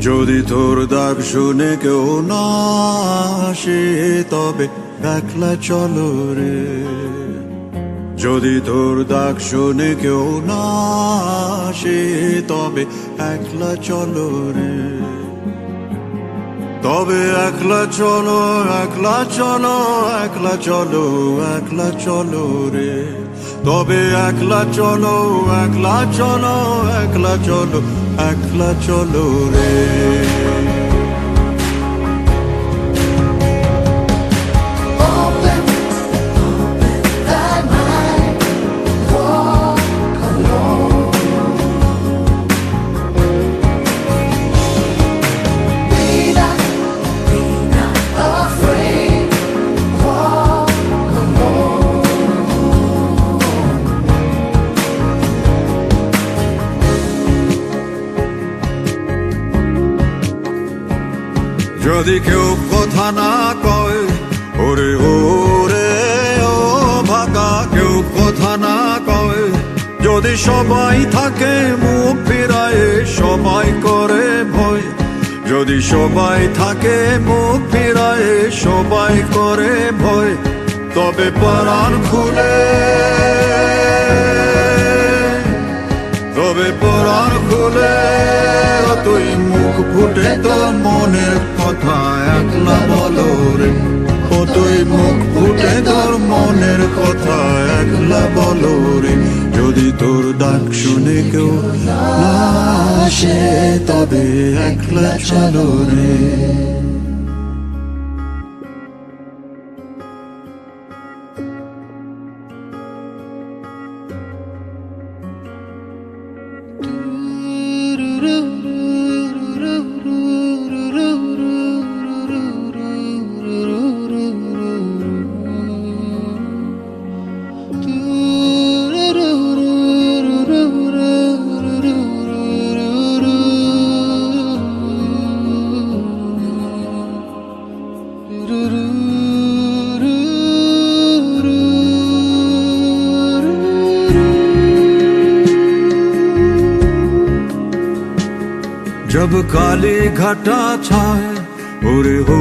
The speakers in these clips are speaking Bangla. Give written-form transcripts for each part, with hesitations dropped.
যদি তোর ডাক শুনে কেউ না আসে তবে একলা চলো রে। যদি তোর ডাক শুনে কেউ না আসে তবে একলা চলো রে। তবে একলা চলো, একলা চলো, একলা চলো, একলা চলো রে। তবে একলা চলো, একলা চলো, একলা চলো, একলা চলো রে। যদি কেউ কথা না কয় ওরে ওরে ও ভাগা, কেউ কথা না কয়, যদি সবাই থাকে মুখ ফিরায়ে সবাই করে ভয়। যদি সবাই থাকে মুখ ফিরায়ে সবাই করে ভয়, তবে পরাণ খুলে, তবে পরাণ খুলে তুই মুখ ফুটে তোর মনের কথা একলা বলো রে। ও তুই মুখ ফুটে তোর মনের কথা একলা বলো রে। যদি তোর ডাক শুনে কেউ না আসে তবে একলা চলো রে। जब काली घटा छाए ओरे हो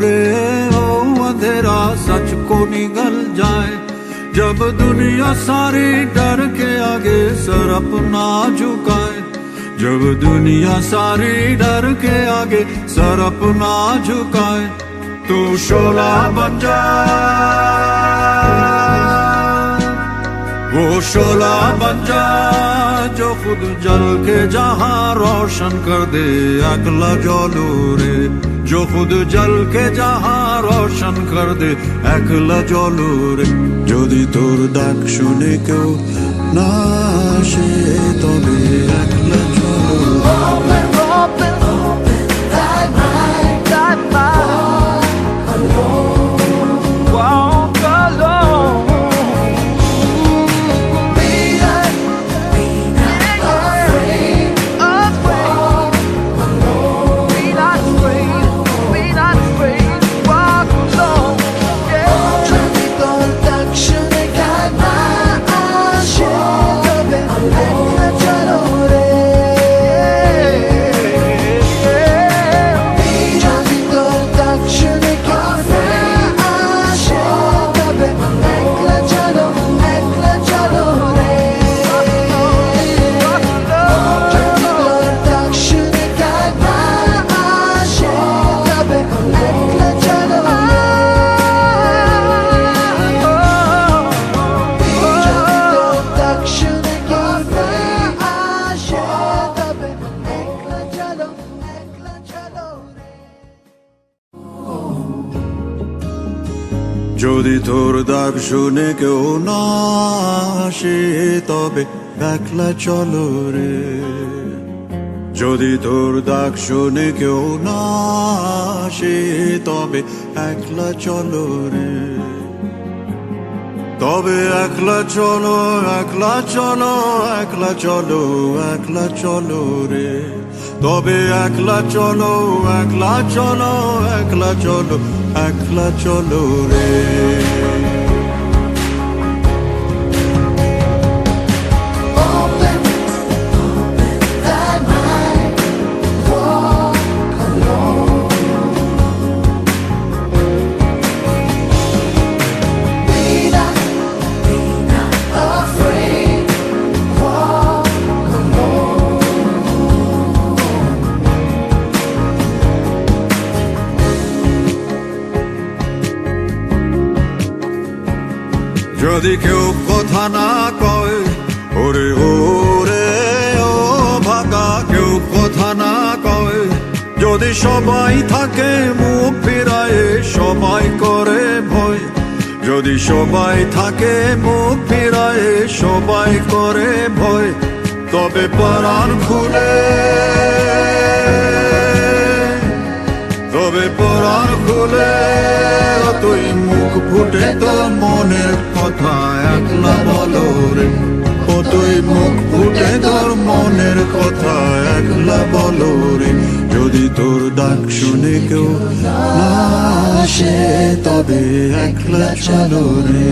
रे ओ अंधेरा सच को निगल जाए। जब दुनिया सारी डर के आगे सर अपना झुकाए। जब दुनिया सारी डर के आगे सर अपना झुकाए, तू शोला बन जा, वो शोला बन जा जो खुद जल के जहां रोशन कर दे। একলা জ্বলো রে, जो खुद जल के जहां रोशन कर दे। একলা জ্বলো রে। যদি তোর ডাক শুনে কেউ না আসে তবে একলা চলো। Open, open, open thy mind, thy mind. Walk alone. যদি তোর ডাক শুনে কেউ না আসে তবে একলা চলো রে। যদি তোর ডাক শুনে কেউ না আসে তবে একলা চলো রে। তবে একলা চলো, একলা চলো, একলা চলো, একলা চলো রে। তবে একলা চলো, একলা চলো, একলা চলো, একলা চলো রে। Open, open thy mind. Walk যদি কেউ কথা না কয়, ওরে ও ভাগা কেউ কথা না কয়, যদি সবাই থাকে মুখ ফিরায়ে সবাই করে ভয়, যদি সবাই থাকে মুখ ফিরায়ে সবাই করে ভয়, তবে পরাণ খুলে, তবে পরাণ খুলে তুই মুখ ফুটে তোর মনের কথা একলা বলো রে, ও তুই মুখ ফুটে তোর মনের কথা একলা বলো রে। যদি তোর ডাক শুনে কেউ না আসে তবে একলা চলো রে।